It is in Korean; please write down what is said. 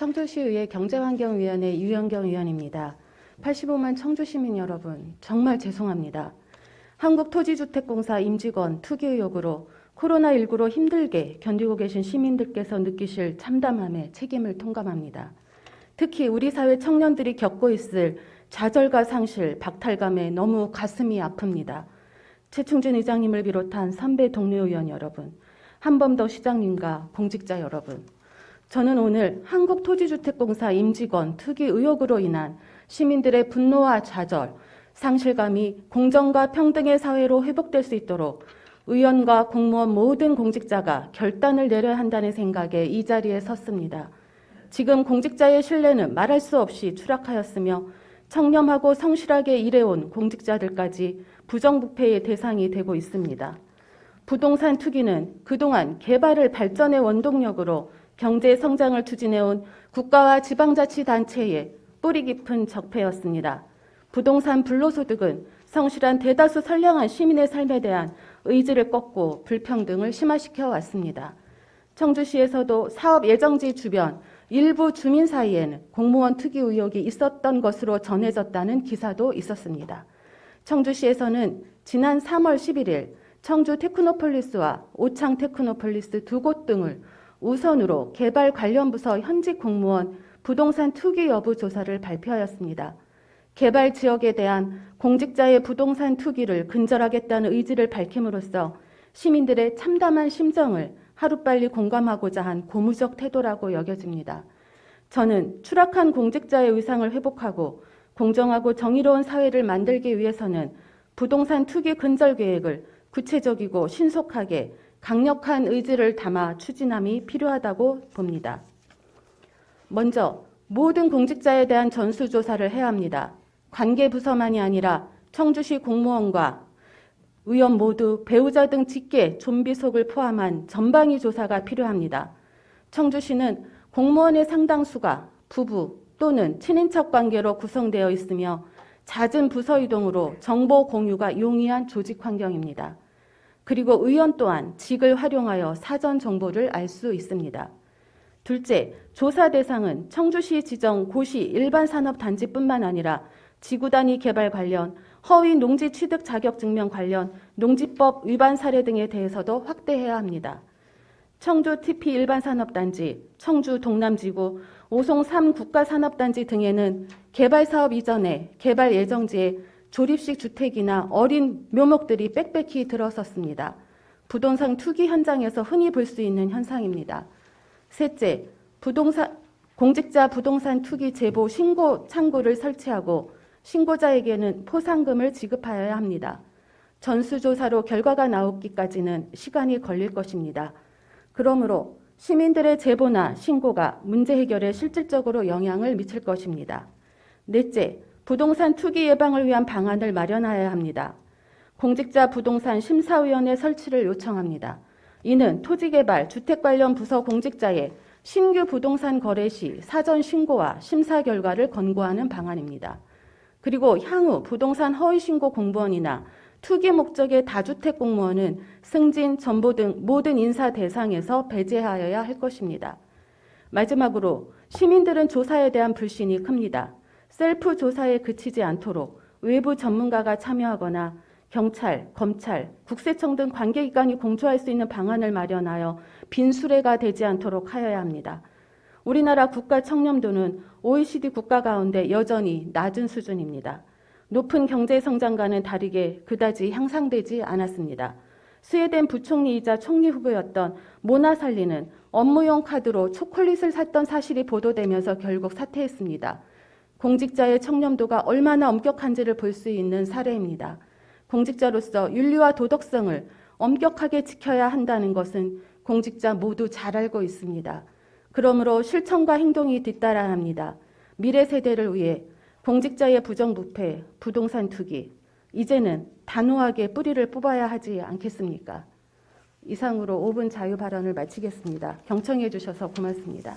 청주시의회 경제환경위원회 유영경 위원입니다. 85만 청주시민 여러분, 정말 죄송합니다. 한국토지주택공사 임직원 투기 의혹으로 코로나19로 힘들게 견디고 계신 시민들께서 느끼실 참담함에 책임을 통감합니다. 특히 우리 사회 청년들이 겪고 있을 좌절과 상실, 박탈감에 너무 가슴이 아픕니다. 최충준 의장님을 비롯한 선배 동료 의원 여러분, 한범더 시장님과 공직자 여러분, 저는 오늘 한국토지주택공사 임직원 투기 의혹으로 인한 시민들의 분노와 좌절, 상실감이 공정과 평등의 사회로 회복될 수 있도록 의원과 공무원 모든 공직자가 결단을 내려야 한다는 생각에 이 자리에 섰습니다. 지금 공직자의 신뢰는 말할 수 없이 추락하였으며 청렴하고 성실하게 일해온 공직자들까지 부정부패의 대상이 되고 있습니다. 부동산 투기는 그동안 개발을 발전의 원동력으로 경제 성장을 추진해온 국가와 지방자치단체의 뿌리 깊은 적폐였습니다. 부동산 불로소득은 성실한 대다수 선량한 시민의 삶에 대한 의지를 꺾고 불평등을 심화시켜 왔습니다. 청주시에서도 사업 예정지 주변 일부 주민 사이에는 공무원 투기 의혹이 있었던 것으로 전해졌다는 기사도 있었습니다. 청주시에서는 지난 3월 11일 청주 테크노폴리스와 오창 테크노폴리스 두 곳 등을 우선으로 개발 관련 부서 현직 공무원 부동산 투기 여부 조사를 발표하였습니다. 개발 지역에 대한 공직자의 부동산 투기를 근절하겠다는 의지를 밝힘으로써 시민들의 참담한 심정을 하루빨리 공감하고자 한 고무적 태도라고 여겨집니다. 저는 추락한 공직자의 위상을 회복하고 공정하고 정의로운 사회를 만들기 위해서는 부동산 투기 근절 계획을 구체적이고 신속하게 강력한 의지를 담아 추진함이 필요하다고 봅니다. 먼저 모든 공직자에 대한 전수조사를 해야 합니다. 관계부서만이 아니라 청주시 공무원과 의원 모두 배우자 등 직계, 좀비 속을 포함한 전방위 조사가 필요합니다. 청주시는 공무원의 상당수가 부부 또는 친인척 관계로 구성되어 있으며 잦은 부서 이동으로 정보 공유가 용이한 조직 환경입니다. 그리고 의원 또한 직을 활용하여 사전 정보를 알 수 있습니다. 둘째, 조사 대상은 청주시 지정 고시 일반산업단지뿐만 아니라 지구단위 개발 관련, 허위 농지 취득 자격 증명 관련 농지법 위반 사례 등에 대해서도 확대해야 합니다. 청주 TP 일반산업단지, 청주 동남지구, 오송 3 국가산업단지 등에는 개발사업 이전에 개발 예정지에 조립식 주택이나 어린 묘목들이 빽빽히 들어섰습니다. 부동산 투기 현장에서 흔히 볼 수 있는 현상입니다. 셋째, 공직자 부동산 투기 제보 신고 창구를 설치하고 신고자에게는 포상금을 지급하여야 합니다. 전수조사로 결과가 나오기까지는 시간이 걸릴 것입니다. 그러므로 시민들의 제보나 신고가 문제 해결에 실질적으로 영향을 미칠 것입니다. 넷째, 부동산 투기 예방을 위한 방안을 마련하여야 합니다. 공직자 부동산 심사위원회 설치를 요청합니다. 이는 토지개발, 주택 관련 부서 공직자의 신규 부동산 거래 시 사전 신고와 심사 결과를 권고하는 방안입니다. 그리고 향후 부동산 허위신고 공무원이나 투기 목적의 다주택 공무원은 승진, 전보 등 모든 인사 대상에서 배제하여야 할 것입니다. 마지막으로 시민들은 조사에 대한 불신이 큽니다. 셀프 조사에 그치지 않도록 외부 전문가가 참여하거나 경찰, 검찰, 국세청 등 관계기관이 공조할 수 있는 방안을 마련하여 빈수레가 되지 않도록 하여야 합니다. 우리나라 국가 청렴도는 OECD 국가 가운데 여전히 낮은 수준입니다. 높은 경제 성장과는 다르게 그다지 향상되지 않았습니다. 스웨덴 부총리이자 총리 후보였던 모나 살리는 업무용 카드로 초콜릿을 샀던 사실이 보도되면서 결국 사퇴했습니다. 공직자의 청렴도가 얼마나 엄격한지를 볼 수 있는 사례입니다. 공직자로서 윤리와 도덕성을 엄격하게 지켜야 한다는 것은 공직자 모두 잘 알고 있습니다. 그러므로 실천과 행동이 뒤따라야 합니다. 미래 세대를 위해 공직자의 부정부패, 부동산 투기, 이제는 단호하게 뿌리를 뽑아야 하지 않겠습니까? 이상으로 5분 자유 발언을 마치겠습니다. 경청해 주셔서 고맙습니다.